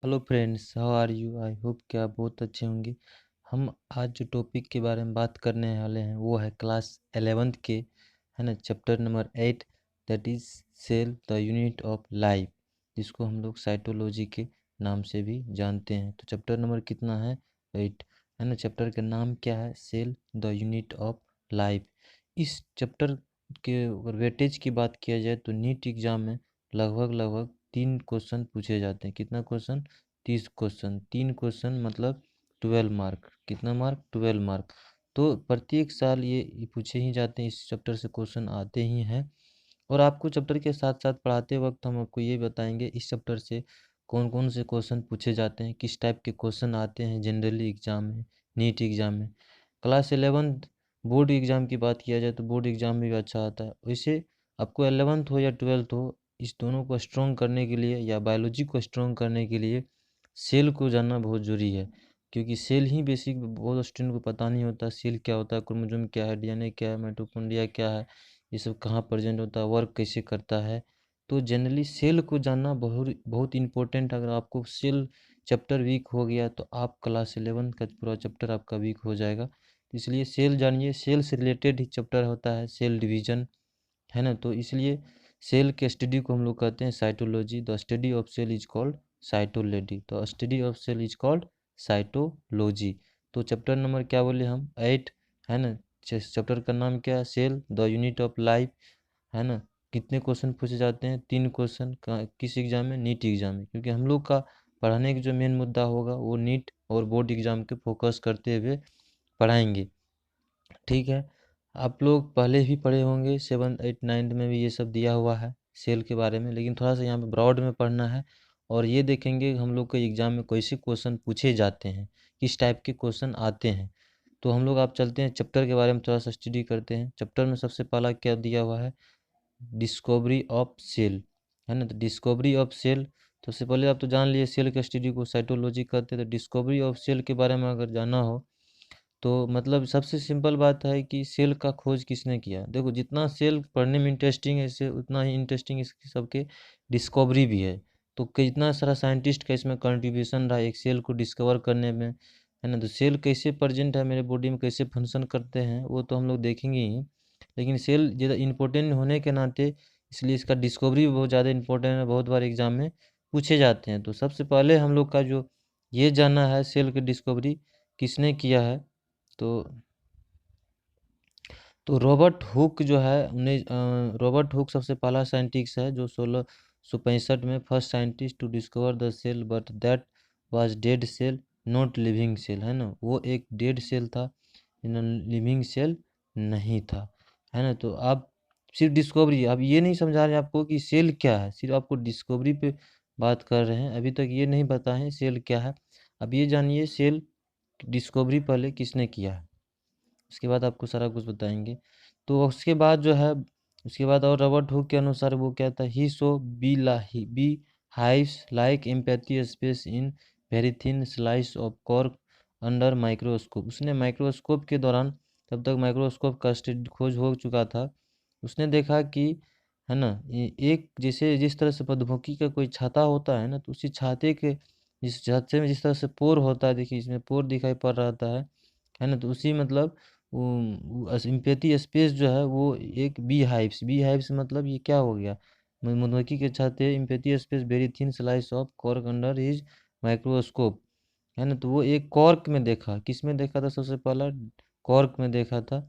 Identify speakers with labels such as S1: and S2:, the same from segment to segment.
S1: Hello friends, how are you? I hope कि आप बहुत अच्छे होंगे। हम आज जो टॉपिक के बारे में बात करने वाले हैं वो है क्लास 11th के, है ना, chapter number 8, that is cell the unit of life, जिसको हम लोग साइटोलॉजी के नाम से भी जानते हैं। तो चैप्टर नंबर कितना है? 8, है ना। चैप्टर का नाम क्या है? Cell the unit of life. इस चैप्टर के अगर वेटेज की बात किया जाए तो नीट एग्जाम में लगभग 3 क्वेश्चन पूछे जाते हैं। कितना क्वेश्चन? 30 क्वेश्चन। 3 क्वेश्चन मतलब 12 मार्क। कितना मार्क? 12 मार्क। तो प्रत्येक साल ये पूछे ही जाते हैं, इस चैप्टर से क्वेश्चन आते ही हैं। और आपको चैप्टर के साथ साथ पढ़ाते वक्त हम आपको ये बताएंगे इस चैप्टर से कौन कौन से क्वेश्चन पूछे जाते हैं, किस टाइप के क्वेश्चन आते हैं जनरली एग्जाम में, नीट एग्जाम में। क्लास 11 बोर्ड एग्ज़ाम की बात किया जाए तो बोर्ड एग्ज़ाम में भी अच्छा आता है। वैसे आपको 11th हो या 12th हो, इस दोनों को स्ट्रॉन्ग करने के लिए या बायोलॉजी को स्ट्रॉन्ग करने के लिए सेल को जानना बहुत ज़रूरी है। क्योंकि सेल ही बेसिक बहुत स्टूडेंट को पता नहीं होता सेल क्या होता है, क्रोमोसोम क्या है, डीएनए क्या है, माइटोकॉन्ड्रिया क्या है, ये सब कहाँ प्रेजेंट होता है, वर्क कैसे करता है। तो जनरली सेल को जानना बहुत बहुत इम्पोर्टेंट। अगर आपको सेल चैप्टर वीक हो गया तो आप क्लास 11 का पूरा चैप्टर आपका वीक हो जाएगा। इसलिए सेल जानिए, सेल से रिलेटेड ही चैप्टर होता है सेल डिवीजन, है ना। तो इसलिए सेल के स्टडी को हम लोग कहते हैं cytology. The study of cell is called cytology. तो study of cell is called cytology. तो चैप्टर नंबर क्या बोले हम? 8, है ना। चैप्टर का नाम क्या है? Cell the unit of life, है ना। कितने क्वेश्चन पूछे जाते हैं? 3 क्वेश्चन। किस एग्जाम में? नीट एग्जाम में। क्योंकि हम लोग का पढ़ाने का जो मेन मुद्दा होगा वो नीट और बोर्ड एग्जाम के फोकस करते हुए पढ़ाएंगे, ठीक है। आप लोग पहले भी पढ़े होंगे 7, 8, 9 में भी ये सब दिया हुआ है सेल के बारे में, लेकिन थोड़ा सा यहाँ पे ब्रॉड में पढ़ना है। और ये देखेंगे हम लोग के एग्जाम में कैसे क्वेश्चन पूछे जाते हैं, किस टाइप के क्वेश्चन आते हैं। तो हम लोग आप चलते हैं चैप्टर के बारे में थोड़ा सा स्टडी करते हैं। चैप्टर में सबसे पहला क्या दिया हुआ है? डिस्कवरी ऑफ सेल, है ना। तो डिस्कवरी ऑफ सेल, तो सबसे पहले आप तो जान लिए सेल के स्टडी को साइटोलॉजी कहते हैं। तो डिस्कवरी ऑफ सेल के बारे में अगर जाना हो तो मतलब सबसे सिंपल बात है कि सेल का खोज किसने किया। देखो, जितना सेल पढ़ने में इंटरेस्टिंग है इससे उतना ही इंटरेस्टिंग इसके सबके डिस्कवरी भी है। तो कितना सारा साइंटिस्ट का इसमें कंट्रीब्यूशन रहा एक सेल को डिस्कवर करने में, है ना। तो सेल कैसे प्रेजेंट है मेरे बॉडी में, कैसे फंक्शन करते हैं, वो तो हम लोग देखेंगे ही। लेकिन सेल ज़्यादा इम्पोर्टेंट होने के नाते इसलिए इसका डिस्कवरी भी बहुत ज़्यादा इंपॉर्टेंट है, बहुत बार एग्जाम में पूछे जाते हैं। तो सबसे पहले हम लोग का जो ये जानना है सेल की डिस्कवरी किसने किया है। तो रॉबर्ट हुक जो है रॉबर्ट हुक सबसे पहला साइंटिस्ट है जो 1665 में first scientist to discover the cell, but that was dead cell not living cell, है ना। वो एक डेड सेल था, लिविंग सेल नहीं था, है ना। तो आप सिर्फ डिस्कवरी, अब ये नहीं समझा रहे आपको कि सेल क्या है, सिर्फ आपको डिस्कवरी पे बात कर रहे हैं। अभी तक ये नहीं बताएं सेल क्या है। अब ये जानिए सेल डिस्कवरी पहले किसने किया है, उसके बाद आपको सारा कुछ बताएंगे। तो उसके बाद जो है, उसके बाद और रॉबर्ट हुक के अनुसार वो क्या था? He saw bee hives like empty space in very thin slice of cork under microscope. उसने माइक्रोस्कोप के दौरान, तब तक माइक्रोस्कोप का खोज हो चुका था, उसने देखा कि, है ना, एक जैसे जिस तरह से मधुमक्खी का कोई छाता होता है ना, तो उसी छाते के जिस छाते में जिस तरह से पोर होता है, देखिए इसमें पोर दिखाई पड़ रहा है ना। तो उसी मतलब इम्पेटी स्पेस जो है वो एक बी हाइव्स मतलब ये क्या हो गया? मधुमक्खी के छाते empty space very thin slice of cork under his microscope, है ना। तो वो एक कॉर्क में देखा, किस में देखा था? सबसे पहला कॉर्क में देखा था,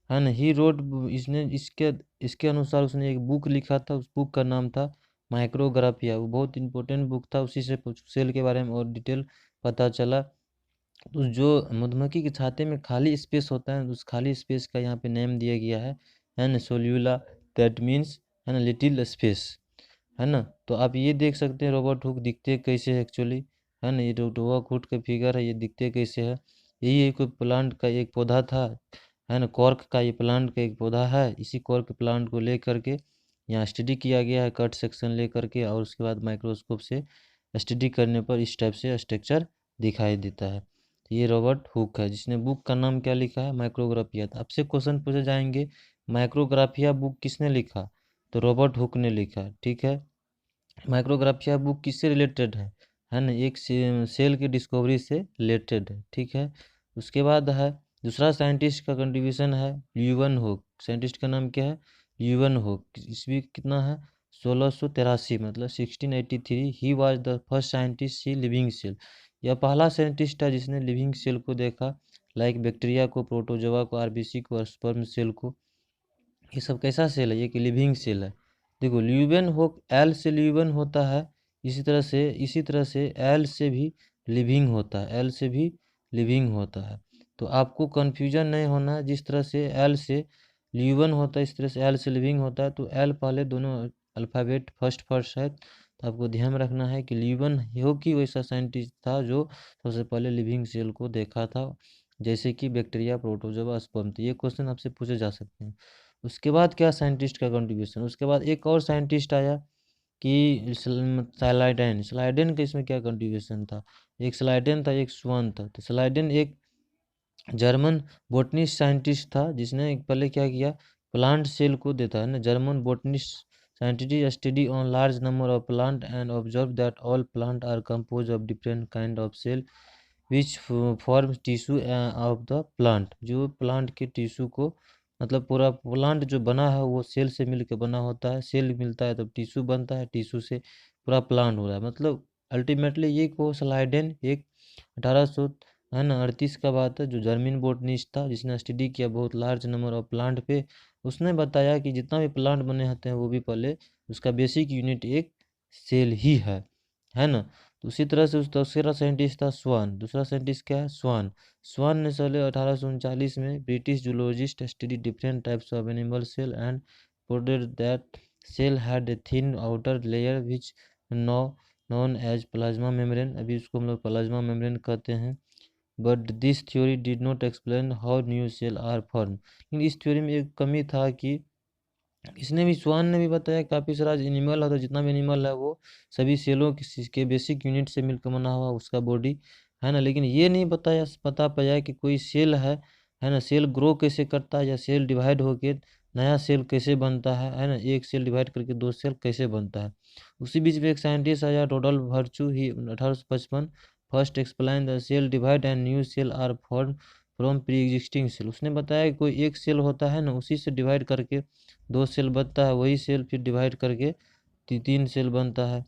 S1: है ना। ही रोड, इसने इसके इसके अनुसार उसने एक बुक लिखा था, उस बुक का नाम था माइक्रोग्राफिया। वो बहुत इंपॉर्टेंट बुक था, उसी से सेल के बारे में और डिटेल पता चला। तो जो मधुमक्खी के छाते में खाली स्पेस होता है, उस खाली स्पेस का यहाँ पे नेम दिया गया है ना, सोल्यूला, दैट मीन्स, है ना, लिटिल स्पेस, है ना। तो आप ये देख सकते हैं रॉबर्ट हुक दिखते कैसे है एक्चुअली, है ना। ये रॉबर्ट हुक का फिगर है, ये दिखते कैसे है। यही एक प्लांट का एक पौधा था, है ना। कॉर्क का ये प्लांट का एक पौधा है। इसी कॉर्क प्लांट को ले करके यहाँ स्टडी किया गया है, कट सेक्शन ले करके, और उसके बाद माइक्रोस्कोप से स्टडी करने पर इस टाइप से स्ट्रक्चर दिखाई देता है। तो ये रॉबर्ट हुक है जिसने बुक का नाम क्या लिखा है? माइक्रोग्राफिया। तो आपसे क्वेश्चन पूछे जाएंगे माइक्रोग्राफिया बुक किसने लिखा? तो रॉबर्ट हुक ने लिखा, ठीक है। माइक्रोग्राफिया बुक किससे रिलेटेड है है ना, एक सेल की डिस्कवरी से रिलेटेड है, ठीक है। उसके बाद है दूसरा साइंटिस्ट का कंट्रीब्यूशन है ल्यूवन होक। साइंटिस्ट का नाम क्या है? ल्यूवन होक। ईस्वी कितना है? 1683, मतलब 1683। He was the first scientist see living cell. यह पहला साइंटिस्ट है जिसने लिविंग सेल को देखा, लाइक बैक्टीरिया को, प्रोटोजोआ को, आरबीसी को और स्पर्म सेल को। ये सब कैसा सेल है? ये कि लिविंग सेल है। देखो ल्यूवेन हो, एल से ल्यूवेन होता है, इसी तरह से एल से भी लिविंग होता है, एल से भी लिविंग होता है। तो आपको कन्फ्यूजन नहीं होना है, जिस तरह से एल से ल्यूवेन होता है इस तरह से एल से लिविंग होता है। तो एल पहले दोनों अल्फ़ाबेट फर्स्ट है, तो आपको ध्यान रखना है कि ल्यूवेन होकी वैसा साइंटिस्ट था जो सबसे पहले लिविंग सेल को देखा था, जैसे कि बैक्टीरिया, प्रोटोजोआ, स्पर्म। तो ये क्वेश्चन आपसे पूछे जा सकते हैं। उसके बाद क्या साइंटिस्ट का कंट्रीब्यूशन? उसके बाद एक और साइंटिस्ट आया कि स्लाइडेन। स्लाइडेन का इसमें क्या कंट्रीब्यूशन था? एक स्लाइडेन था, एक स्वान था। तो स्लाइडेन एक जर्मन बोटनिस्ट साइंटिस्ट था जिसने पहले क्या किया, प्लांट सेल को देता है ना। German botanist scientist study on large number of plant and observe that all plant are compose of different kind of cell which form tissue of the plant. जो प्लांट के टिश्यू को, मतलब पूरा plant जो बना है वो सेल से मिलकर बना होता है। सेल मिलता है तब टिश्यू बनता है, टिश्यू से पूरा प्लांट हो रहा है। मतलब अल्टीमेटली ये को स्लाइडेन एक 1800 है ना 38 का बात है, जो जर्मन बोटनिस्ट था जिसने स्टडी किया बहुत लार्ज नंबर ऑफ प्लांट पे। उसने बताया कि जितना भी प्लांट बने होते हैं वो भी पहले उसका बेसिक यूनिट एक सेल ही है ना। तो उसी तरह से उस दूसरा साइंटिस्ट था स्वान। दूसरा साइंटिस्ट क्या है? स्वान। स्वान ने साल 1839 में British zoologist study different types of animal cell and reported that cell had a thin outer layer which no known as plasma membrane. अभी उसको हम लोग प्लाज्मा मेम्ब्रेन कहते हैं। But this theory did not explain how new cell are form. लेकिन इस theory में एक कमी था कि इसने भी, स्वान ने भी बताया काफ़ी सारा एनिमल है, तो जितना भी एनिमल है वो सभी सेलों के बेसिक यूनिट से मिलकर बना हुआ उसका बॉडी है ना। लेकिन ये नहीं बता पाया कि कोई सेल है ना, सेल ग्रो कैसे करता है या सेल डिवाइड होके नया सेल कैसे बनता है ना, एक सेल डिवाइड करके दो सेल कैसे बनता है। उसी बीच में एक साइंटिस्ट आया Rudolf Virchow, he 1855 first explain the cell divide and new cell are form from pre existing cell. उसने बताया कि कोई एक सेल होता है ना, उसी से डिवाइड करके दो सेल बनता है, वही सेल फिर डिवाइड करके तीन सेल बनता है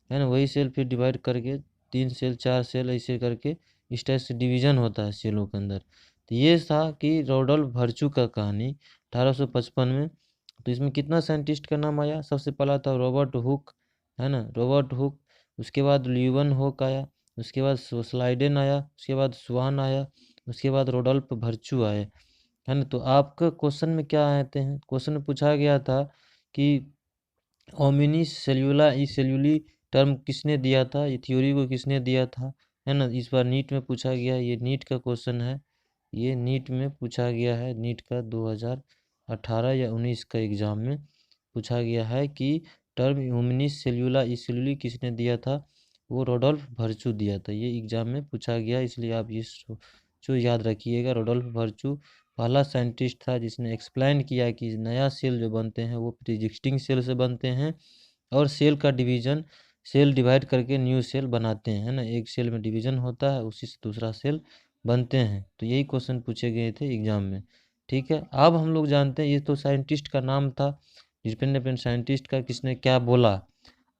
S1: ना, वही सेल फिर डिवाइड करके तीन सेल, चार सेल, ऐसे करके इस टाइप से डिवीजन होता है सेलों के अंदर। तो ये था कि रोडोल्फ वर्चू का कहानी 1855 में। तो इसमें कितना साइंटिस्ट का नाम आया? सबसे पहला था रॉबर्ट हुक, है ना, रॉबर्ट हुक। उसके बाद ल्यूवन हुक आया, उसके बाद स्लाइडेन आया, उसके बाद स्वान आया, उसके बाद रोडोल्फ वर्चू आए, है ना। तो आपका क्वेश्चन में क्या आते हैं? क्वेश्चन में पूछा गया था कि ओमिनिस सेल्यूला ई सेल्यूली टर्म किसने दिया था, ये थ्योरी को किसने दिया था, है ना। इस बार नीट में पूछा गया, ये नीट का क्वेश्चन है, ये नीट में पूछा गया है, नीट का 2018 या 19 का एग्जाम में पूछा गया है कि टर्म ओमिनिस सेल्यूला ई सेल्यूली किसने दिया था? वो रोडोल्फ वर्चू दिया था। ये एग्जाम में पूछा गया, इसलिए आप ये जो याद रखिएगा, रोडोल्फ वर्चू पहला साइंटिस्ट था जिसने एक्सप्लेन किया कि नया सेल जो बनते हैं वो प्री एग्जिस्टिंग सेल से बनते हैं, और सेल का डिवीजन, सेल डिवाइड करके न्यू सेल बनाते हैं, है ना। एक सेल में डिवीजन होता है, उसी से दूसरा सेल बनते हैं। तो यही क्वेश्चन पूछे गए थे एग्जाम में, ठीक है। अब हम लोग जानते हैं, ये तो साइंटिस्ट का नाम था, डिपेंडेंट साइंटिस्ट का किसने क्या बोला।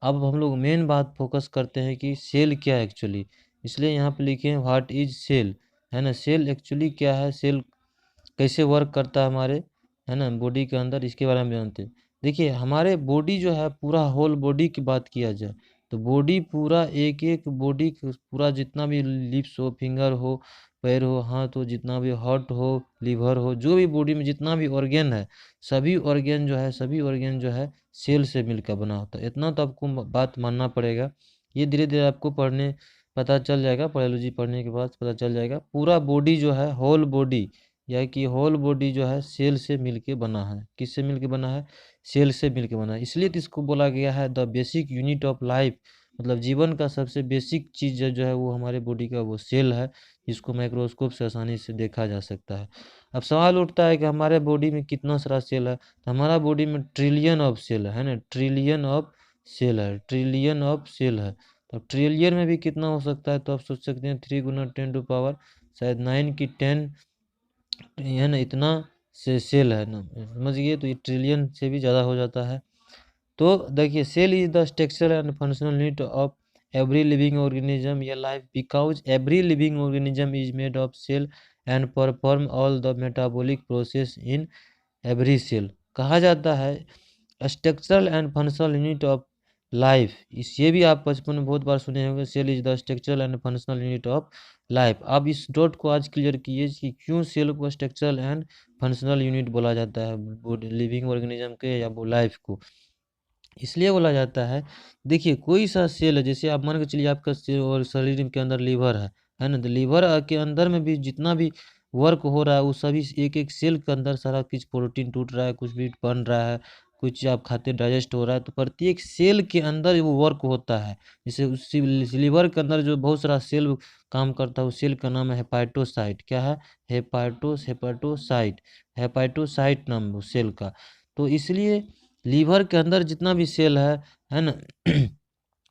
S1: अब हम लोग मेन बात फोकस करते हैं कि सेल क्या है एक्चुअली। इसलिए यहाँ पे लिखे हैं व्हाट इज सेल, है ना। सेल एक्चुअली क्या है, सेल कैसे वर्क करता है हमारे, है ना, बॉडी के अंदर, इसके बारे में जानते हैं। देखिए हमारे बॉडी जो है पूरा होल बॉडी की बात किया जाए तो बॉडी पूरा एक एक बॉडी पूरा जितना भी लिप्स हो, फिंगर हो, पैर हो, हाथ हो, जितना भी हार्ट हो, लीवर हो, जो भी बॉडी में जितना भी ऑर्गेन है, सभी ऑर्गेन जो है सेल से मिलकर बना होता है। इतना तो आपको बात मानना पड़ेगा। ये धीरे धीरे आपको पता चल जाएगा, बायोलॉजी पढ़ने के बाद पता चल जाएगा। पूरा बॉडी जो है, होल बॉडी, या कि होल बॉडी जो है सेल से मिलके बना है। किससे मिलके बना है? सेल से मिलके बना है। इसलिए तो इसको बोला गया है the basic unit of life, मतलब जीवन का सबसे बेसिक चीज़ जो है वो हमारे बॉडी का वो सेल है, जिसको माइक्रोस्कोप से आसानी से देखा जा सकता है। अब सवाल उठता है कि हमारे बॉडी में कितना सारा सेल है? तो हमारा बॉडी में ट्रिलियन ऑफ सेल है ना, ट्रिलियन ऑफ सेल है, ट्रिलियन ऑफ सेल है। तो अब ट्रिलियन में भी कितना हो सकता है, तो आप सोच सकते हैं 3 गुना 10 टू पावर शायद 9 की 10 है ना, इतना से सेल है ना, समझिए। तो ये ट्रिलियन से भी ज़्यादा हो जाता है। तो देखिए, cell is the structure and functional unit of every living organism या life because every living organism is made of cell and perform all the metabolic process in every cell। कहा जाता है structural and functional unit of life, इस ये भी आप बचपन में बहुत बार सुने होंगे, cell is the structural and functional unit of life. आप इस डॉट को आज क्लियर कीजिए कि क्यों सेल को स्ट्रक्चरल एंड फंक्शनल यूनिट बोला जाता है लिविंग ऑर्गेनिज्म के या वो लाइफ को। इसलिए बोला जाता है, देखिए कोई सा सेल है, जैसे आप मान के चलिए आपका सेल और शरीर के अंदर लीवर है ना, तो लीवर के अंदर में भी जितना भी वर्क हो रहा है वो सभी एक एक सेल के अंदर सारा कुछ प्रोटीन टूट रहा है, कुछ भी बन रहा है, कुछ आप खाते डाइजेस्ट हो रहा है, तो प्रत्येक सेल के अंदर वो वर्क होता है। जैसे उसी लीवर के अंदर जो बहुत सारा सेल काम करता है, उस सेल का नाम है हेपाटोसाइट। क्या है? हेपाटोसाइट, हेपाटोसाइट नाम है उस सेल का। तो इसलिए लीवर के अंदर जितना भी सेल है ना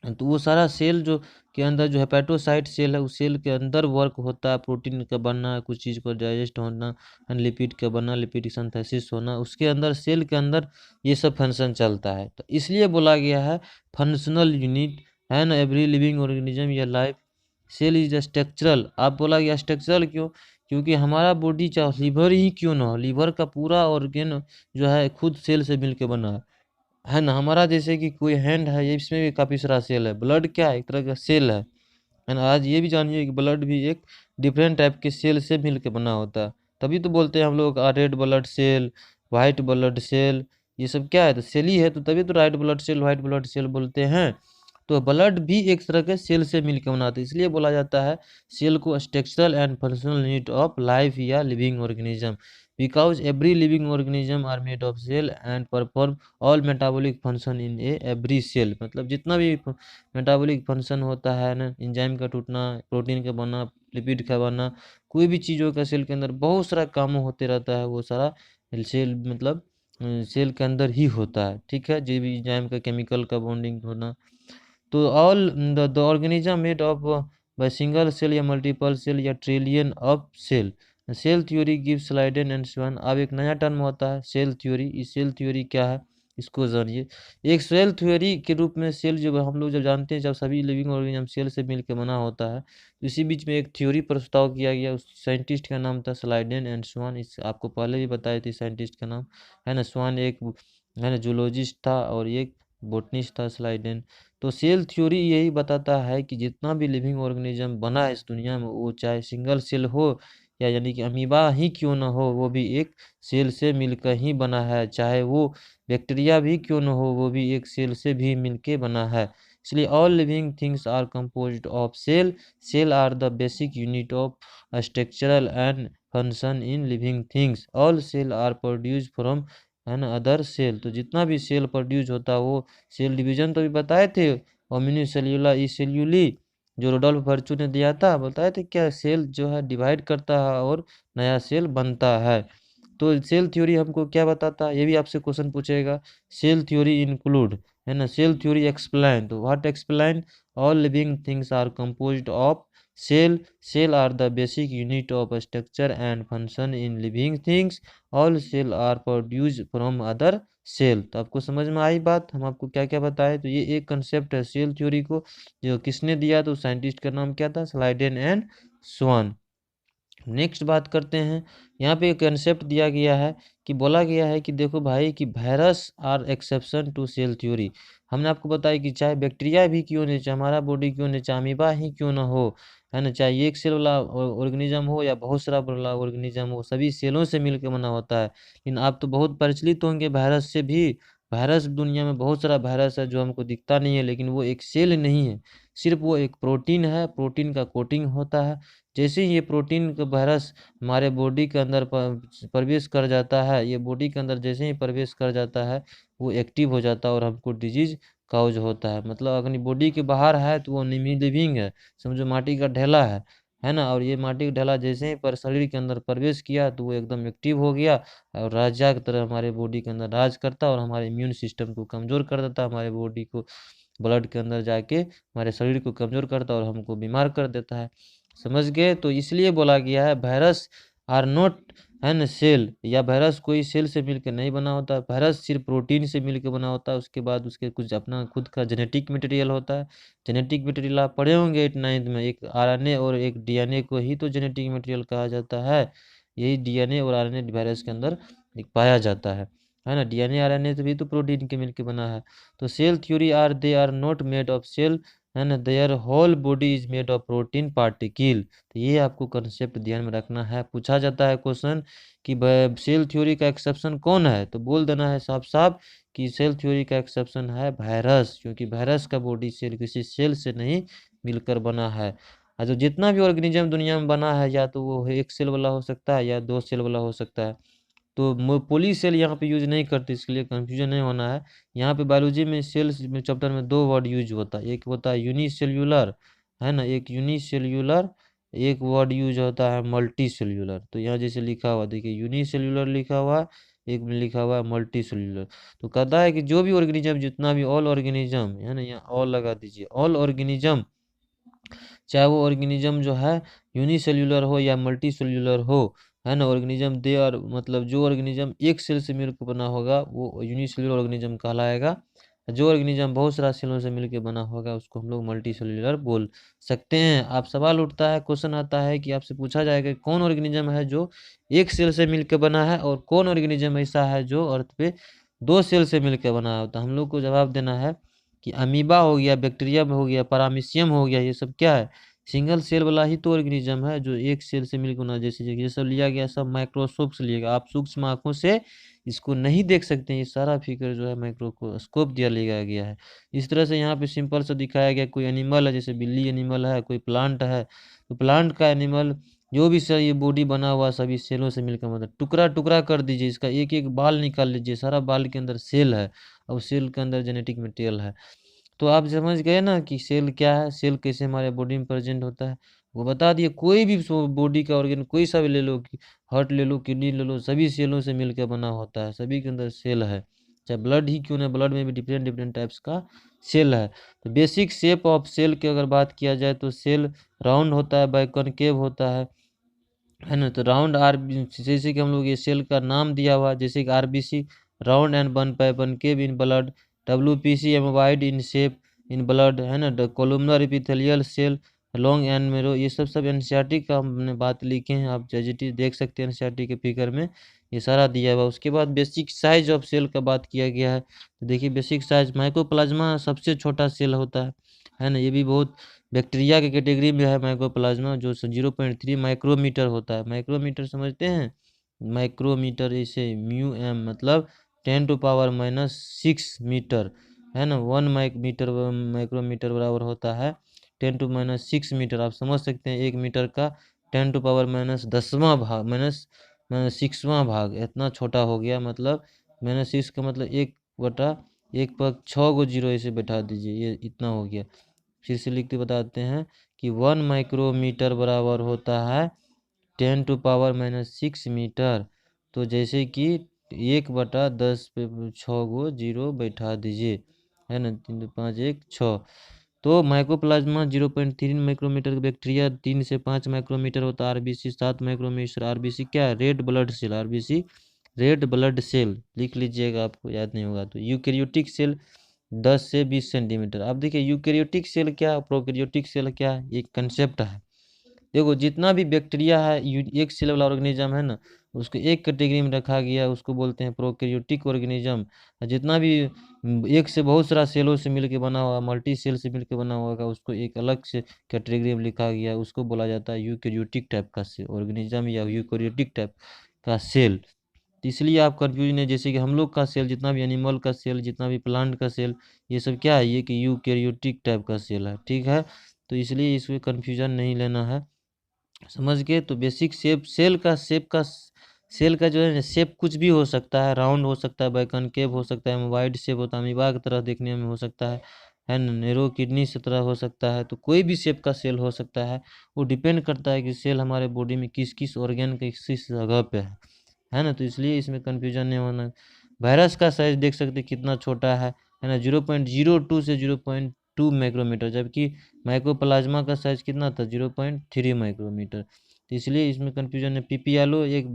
S1: तो वो सारा सेल जो के अंदर जो हेपेटोसाइट सेल है, उस सेल के अंदर वर्क होता है, प्रोटीन का बनना, कुछ चीज़ को डाइजेस्ट होना, लिपिड का बनना, लिपिड सिंथेसिस होना, उसके अंदर सेल के अंदर ये सब फंक्शन चलता है। तो इसलिए बोला गया है फंक्शनल यूनिट है ना, एवरी लिविंग ऑर्गेनिज्म या लाइफ सेल इज स्ट्रक्चरल। आप बोला गया स्ट्रक्चरल क्यों? क्योंकि हमारा बॉडी चाहे लीवर ही क्यों ना हो, लीवर का पूरा ऑर्गेन जो है खुद सेल से मिलके बना है ना। हमारा जैसे कि कोई हैंड है, ये इसमें भी काफ़ी सारा सेल है। ब्लड क्या है? एक तरह का सेल है ना। आज ये भी जानिए कि ब्लड भी एक डिफरेंट टाइप के सेल से मिल के बना होता है। तभी तो बोलते हैं हम लोग red blood cell, white blood cell, ये सब क्या है? तो सेल ही है, तो तभी तो red blood cell, white blood cell बोलते हैं। तो ब्लड भी एक तरह के सेल से मिलकर बनाते हैं, इसलिए बोला जाता है सेल को structural and functional unit of life या living organism because every living organism are made of cell and perform all metabolic function in a every cell. मतलब जितना भी मेटाबॉलिक फंक्शन होता है ना, एंजाइम का टूटना, प्रोटीन का बनना, लिपिड का बनना, कोई भी चीज़ों का सेल के अंदर बहुत सारा काम होते रहता है, वो सारा सेल मतलब सेल के अंदर ही होता है। ठीक है, जो भी एंजाइम का केमिकल का बॉन्डिंग होना। तो all the organism made of by single cell या मल्टीपल सेल या trillion of cell. Cell theory give Schleiden and Swann. अब एक नया टर्म होता है सेल थ्योरी। इस सेल थ्योरी क्या है इसको जानिए। एक सेल थ्योरी के रूप में सेल जब हम लोग जब जानते हैं, जब सभी लिविंग ऑर्गेनिज्म सेल से मिलकर बना होता है, तो इसी बीच में एक थ्योरी प्रस्ताव किया गया। उस साइंटिस्ट का नाम था स्लाइडन एंड स्वान। इस आपको पहले भी बताए थे साइंटिस्ट का नाम, है ना। स्वान एक है ना जूलॉजिस्ट था और एक बोटनिस्ट था स्लाइडन। तो सेल थ्योरी यही बताता है कि जितना भी लिविंग ऑर्गेनिज्म बना है इस दुनिया में, वो चाहे सिंगल सेल हो या यानी कि अमीबा ही क्यों ना हो, वो भी एक सेल से मिलकर ही बना है। चाहे वो बैक्टीरिया भी क्यों ना हो, वो भी एक सेल से भी मिलके बना है। इसलिए all living things are composed of cell. Cell are the basic unit of structural and function in living things. All cell are produce from है ना अदर सेल। तो जितना भी सेल प्रोड्यूस होता है, वो सेल डिवीजन तो भी बताए थे, ओमिनी सेल्यूला ई सेल्यूली, जो रोडोल्फ वर्चू ने दिया था, बताए थे क्या सेल जो है डिवाइड करता है और नया सेल बनता है। तो सेल थ्योरी हमको क्या बताता है, ये भी आपसे क्वेश्चन पूछेगा। सेल थ्योरी इंक्लूड है ना, सेल थ्योरी एक्सप्लेन, तो what explain all living things are composed of cell. Cell are the basic unit of structure and function in living things. All cell are produce from other cell. तो आपको समझ में आई बात, हम आपको क्या क्या बताए। तो ये एक कंसेप्ट है सेल थ्योरी को, जो किसने दिया, तो साइंटिस्ट का नाम क्या था, स्लाइडेन एंड स्वान। नेक्स्ट बात करते हैं, यहाँ पे एक कंसेप्ट दिया गया है कि बोला गया है कि देखो भाई कि virus are exception to cell theory. हमने आपको बताया कि चाहे बैक्टीरिया भी क्यों नहीं, चाहे हमारा बॉडी क्यों नहीं, चाहे अमीबा ही क्यों ना हो, है ना, चाहे एक सेल वाला ऑर्गेनिज्म हो या बहुत सारा वाला ऑर्गेनिज्म हो, सभी सेलों से मिलकर बना होता है। लेकिन आप तो बहुत परिचित होंगे वायरस से भी। वायरस दुनिया में बहुत सारा वायरस है जो हमको दिखता नहीं है, लेकिन वो एक सेल नहीं है, सिर्फ वो एक प्रोटीन है, प्रोटीन का कोटिंग होता है। जैसे ही ये प्रोटीन का वायरस हमारे बॉडी के अंदर प्रवेश कर जाता है, ये बॉडी के अंदर जैसे ही प्रवेश कर जाता है, वो एक्टिव हो जाता है और हमको डिजीज काउज होता है। मतलब अगर बॉडी के बाहर है तो वो निमी लिविंग है, समझो माटी का ढेला है ना। और ये माटी का ढेला जैसे ही पर शरीर के अंदर प्रवेश किया तो वो एकदम एक्टिव हो गया और राजा की तरह हमारे बॉडी के अंदर राज करता और हमारे इम्यून सिस्टम को कमज़ोर कर देता, हमारे बॉडी को ब्लड के अंदर जाके हमारे शरीर को कमज़ोर करता है और हमको बीमार कर देता है। समझ गए? तो इसलिए बोला गया है वायरस आर नॉट है ना सेल, या वायरस कोई सेल से मिलकर नहीं बना होता। वायरस सिर्फ प्रोटीन से मिलकर बना होता है, उसके बाद उसके कुछ अपना खुद का जेनेटिक मटेरियल होता है। जेनेटिक मटेरियल आप पढ़े होंगे 8th-9th में, एक आरएनए और एक डीएनए को ही तो जेनेटिक मटेरियल कहा जाता है। यही डीएनए और आरएनए वायरस के अंदर पाया जाता है ना। डीएनए आरएनए से भी तो प्रोटीन के मिलकर बना है। तो cell theory are they are not made of cell, है ना, their whole body is made of protein particle. तो ये आपको कंसेप्ट ध्यान में रखना है। पूछा जाता है क्वेश्चन कि सेल थ्योरी का एक्सेप्शन कौन है, तो बोल देना है साफ साफ कि सेल थ्योरी का एक्सेप्शन है वायरस, क्योंकि वायरस का बॉडी सेल किसी सेल से नहीं मिलकर बना है। जो जितना भी ऑर्गेनिज्म दुनिया में बना है, या तो वो एक सेल वाला हो सकता है या 2 सेल वाला हो सकता है। तो पोली सेल यहाँ पे यूज नहीं करते, इसके लिए कंफ्यूजन नहीं होना है। यहाँ पे बायोलॉजी में सेल्स में चैप्टर में 2 वर्ड यूज होता है, एक होता है यूनिसेल्यूलर, है ना, एक यूनिसेल्यूलर, एक वर्ड यूज होता है मल्टी सेल्यूलर। तो यहाँ जैसे लिखा हुआ देखिए यूनिसेल्यूलर लिखा हुआ, एक में लिखा हुआ है मल्टी सेल्यूलर। तो कहता है कि जो भी ऑर्गेनिज्म, जितना भी ऑल ऑर्गेनिज्म, है ना, यहाँ ऑल लगा दीजिए, ऑल ऑर्गेनिज्म, चाहे वो ऑर्गेनिज्म जो है यूनिसेल्यूलर हो या मल्टी सेल्यूलर हो, है ना, ऑर्गेनिज्म दे और मतलब जो ऑर्गेनिज्म एक सेल से मिलकर बना होगा वो यूनिसेल्यूलर ऑर्गेनिज्म कहलाएगा। जो ऑर्गेनिज्म बहुत सारा सेलों से मिलकर बना होगा उसको हम लोग मल्टी सेल्यूलर बोल सकते हैं। आप सवाल उठता है, क्वेश्चन आता है कि आपसे पूछा जाएगा कौन ऑर्गेनिज्म है जो एक सेल से मिलकर बना है और कौन ऑर्गेनिज्म ऐसा है जो अर्थ पे 2 सेल से मिलकर बना है। तो हम लोग को जवाब देना है कि अमीबा हो गया, बैक्टीरिया हो गया, पैरामीशियम हो गया, ये सब क्या है, सिंगल सेल वाला ही तो ऑर्गेनिज्म है जो एक सेल से मिलकर बना। जैसे ये सब लिया गया सब माइक्रोस्कोप से लिया गया, आप सूक्ष्म आंखों से इसको नहीं देख सकते हैं। ये सारा फिगर जो है माइक्रोस्कोप दिया लिया गया है। इस तरह से यहाँ पे सिंपल सा दिखाया गया, कोई एनिमल है जैसे बिल्ली एनिमल है, कोई प्लांट है, तो प्लांट का एनिमल जो भी सर ये बॉडी बना हुआ सभी सेलों से मिलकर, मतलब टुकड़ा टुकड़ा कर दीजिए, इसका एक एक बाल निकाल लीजिए, सारा बाल के अंदर सेल है और सेल के अंदर जेनेटिक मटेरियल है। तो आप समझ गए ना कि सेल क्या है, सेल कैसे हमारे बॉडी में प्रेजेंट होता है, वो बता दिए। कोई भी बॉडी का ऑर्गन कोई सा भी ले लो, हार्ट ले लो, किडनी ले लो, सभी सेलों से मिलकर बना होता है, सभी के अंदर सेल है। चाहे ब्लड ही क्यों ना, ब्लड में भी डिफरेंट डिफरेंट टाइप्स का सेल है। तो बेसिक शेप ऑफ सेल की अगर बात किया जाए तो सेल राउंड होता है, बाइकॉनकेव होता है ना। तो राउंड जैसे कि हम लोग ये सेल का नाम दिया हुआ, जैसे कि RBC round and biconcave in blood, WBC amoeboid in shape in blood, है ना, columnar epithelial cell long and narrow, ये सब एनसीईआरटी का हमने बात लिखे हैं, आप जैजिटी देख सकते हैं एनसीईआरटी के फिगर में ये सारा दिया हुआ। उसके बाद बेसिक साइज ऑफ सेल का बात किया गया है। तो देखिए बेसिक साइज, माइक्रोप्लाज्मा सबसे छोटा सेल होता है ना, ये भी बहुत बैक्टीरिया के कैटेगरी में है माइक्रोप्लाज्मा, जो 0.3 माइक्रोमीटर होता है। माइक्रोमीटर समझते हैं, माइक्रोमीटर इसे म्यू एम मतलब 10⁻⁻6 मीटर, है ना। 1 मीटर माइक्रोमीटर बराबर होता है 10⁻6 मीटर। आप समझ सकते हैं 1 मीटर का 10⁻10वां भाग -6वां भाग, इतना छोटा हो गया। मतलब -6 का मतलब 1/1 पर 6 गो जीरो ऐसे बैठा दीजिए, ये इतना हो गया। फिर से लिख के बताते हैं कि 1 माइक्रोमीटर बराबर होता है 10⁻6 मीटर। तो जैसे कि 1/10 पे 6 गो जीरो बैठा दीजिए, है ना, 3 2 5 1 6। तो माइक्रोप्लाज्मा 0.3 माइक्रोमीटर, बैक्टीरिया 3 से 5 माइक्रोमीटर होता है, आरबीसी 7 माइक्रोमीटर। आरबीसी क्या है, red blood cell, RBC red blood cell लिख लीजिएगा, आपको याद नहीं होगा तो। यूकैरियोटिक सेल 10 से 20 सेंटीमीटर। अब देखिए यूकैरियोटिक सेल क्या है, प्रोकैरियोटिक सेल क्या है, एक कंसेप्ट है। देखो जितना भी बैक्टीरिया है, एक सेल वाला ऑर्गेनिज्म है ना, उसको एक कैटेगरी में रखा गया है, उसको बोलते हैं प्रोकैरियोटिक ऑर्गेनिज्म। जितना भी एक से बहुत सारा सेलों से मिलकर बना हुआ, मल्टी सेल से मिलकर बना हुआ होगा, उसको एक अलग से कैटेगरी में लिखा गया है, उसको बोला जाता है यूकैरियोटिक टाइप का सेल ऑर्गेनिज्म या यूकैरियोटिक टाइप का सेल। तो इसलिए आप कंफ्यूजन है, जैसे कि हम लोग का सेल, जितना भी एनिमल का सेल, जितना भी प्लांट का सेल, ये सब क्या है, ये कि यूकैरियोटिक टाइप का सेल है, ठीक है। तो इसलिए इसमें कंफ्यूजन नहीं लेना है, समझ गए। तो बेसिक शेप, सेल का जो है ना शेप कुछ भी हो सकता है, राउंड हो सकता है, बाइकॉनकेव हो सकता है, वाइड शेप होता है, अमीबा की तरह देखने में हो सकता है ना, नैरो किडनी से तरह हो सकता है। तो कोई भी शेप का सेल हो सकता है, वो डिपेंड करता है कि सेल हमारे बॉडी में किस किस ऑर्गन के किस जगह पे है ना। तो इसलिए इसमें कंफ्यूजन नहीं होना। वायरस का साइज देख सकते कितना छोटा है, है ना, 0.02 से 0.2 माइक्रोमीटर, जबकि माइक्रोप्लाज्मा का साइज कितना था, 0.3 माइक्रोमीटर। तो इसलिए इसमें कन्फ्यूजन है। पीपीआलो एक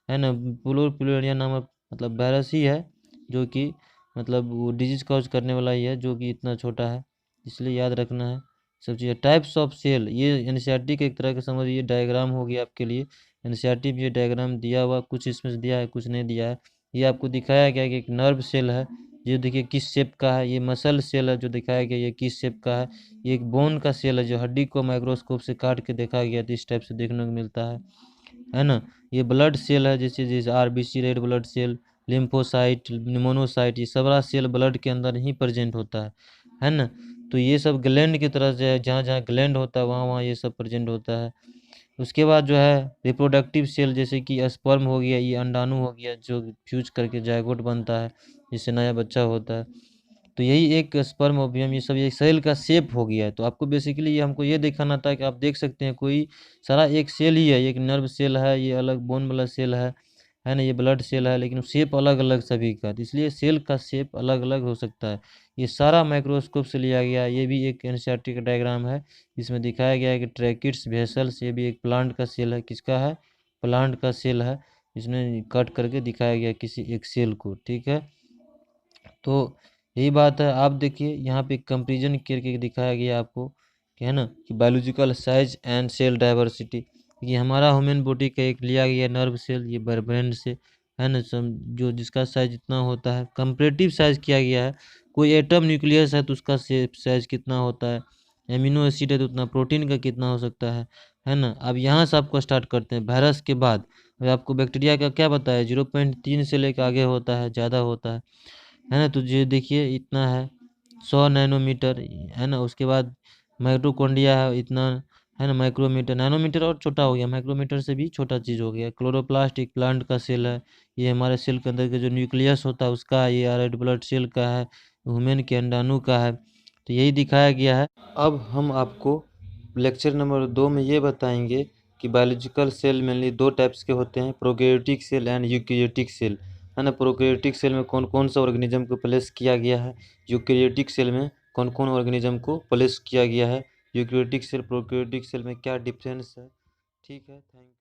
S1: है ना प्लुरिपोलिया नामक मतलब वायरस ही है, जो कि मतलब वो डिजीज कॉज करने वाला ही है, जो कि इतना छोटा है, इसलिए याद रखना है सब चीज़ें। टाइप्स ऑफ सेल, ये एनसीईआरटी के एक तरह का समझिए डायग्राम हो गया आपके लिए। एनसीईआरटी में ये डायग्राम दिया हुआ, कुछ इसमें से दिया है, कुछ नहीं दिया है। ये आपको दिखाया गया कि एक नर्व सेल है, ये देखिए किस शेप का है। ये मसल सेल है जो दिखाया गया, ये किस शेप का है। ये एक बोन का सेल है, जो हड्डी को माइक्रोस्कोप से काट के देखा गया, तो इस टाइप से देखने को मिलता है ना। ये ब्लड सेल है, जैसे जैसे RBC, red blood cell, lymphocyte, monocyte, ये सारा सेल ब्लड के अंदर ही प्रेजेंट होता है ना। तो ये सब ग्लैंड की तरह से है, जहाँ जहाँ ग्लैंड होता है वहाँ वहाँ ये सब प्रेजेंट होता है। उसके बाद जो है रिप्रोडक्टिव सेल, जैसे कि स्पर्म हो गया, ये अंडाणु हो गया, जो फ्यूज करके जायगोट बनता है, जिससे नया बच्चा होता है। तो यही एक स्पर्म ओवियम, ये सब ये सेल का शेप हो गया है। तो आपको बेसिकली ये हमको ये दिखाना था कि आप देख सकते हैं कोई सारा एक सेल ही है, एक नर्व सेल है, ये अलग बोन वाला सेल है ना, ये ब्लड सेल है, लेकिन शेप अलग अलग सभी का, तो इसलिए सेल का शेप अलग अलग हो सकता है। ये सारा माइक्रोस्कोप से लिया गया है। ये भी एक एनसीईआरटी का डायग्राम है, इसमें दिखाया गया है कि ट्रैकिड्स वेसल्स, ये भी एक प्लांट का सेल है। किसका है, प्लांट का सेल है। इसमें कट करके दिखाया गया किसी एक सेल को, ठीक है। तो यही बात है। आप देखिए यहाँ पे कंपेरिजन करके दिखाया गया आपको कि है ना, कि biological size and cell diversity. ये हमारा ह्यूमन बॉडी का एक लिया गया नर्व सेल, ये ब्रेन से, है ना, जो जिसका साइज इतना होता है। कंपेरेटिव साइज किया गया है, कोई एटम न्यूक्लियस है तो उसका साइज कितना होता है, एमिनो एसिड है तो उतना प्रोटीन का कितना हो सकता है ना। अब यहाँ से आपको स्टार्ट करते हैं वायरस के बाद। अब आपको बैक्टीरिया का क्या बताया, 0.3 से लेकर आगे होता है, ज़्यादा होता है ना। तो ये देखिए इतना है, 100 नैनोमीटर, है ना। उसके बाद माइटोकॉन्ड्रिया है इतना, है ना, माइक्रोमीटर, नैनोमीटर और छोटा हो गया, माइक्रोमीटर से भी छोटा चीज़ हो गया। क्लोरोप्लास्ट एक प्लांट का सेल है, ये हमारे सेल के अंदर के जो न्यूक्लियस होता है उसका, ये रेड ब्लड सेल का है, ह्यूमन के अंडाणु का है। तो यही दिखाया गया है। अब हम आपको लेक्चर नंबर 2 में ये बताएंगे कि बायोलॉजिकल सेल मेनली दो टाइप्स के होते हैं, prokaryotic cell and eukaryotic cell, है ना। प्रोकैरियोटिक सेल में कौन कौन सा ऑर्गेनिज्म को प्लेस किया गया है, यूकैरियोटिक सेल में कौन कौन ऑर्गेनिज्म को प्लेस किया गया है, यूकैरियोटिक सेल प्रोकैरियोटिक सेल में क्या डिफरेंस है, ठीक है। Thank you.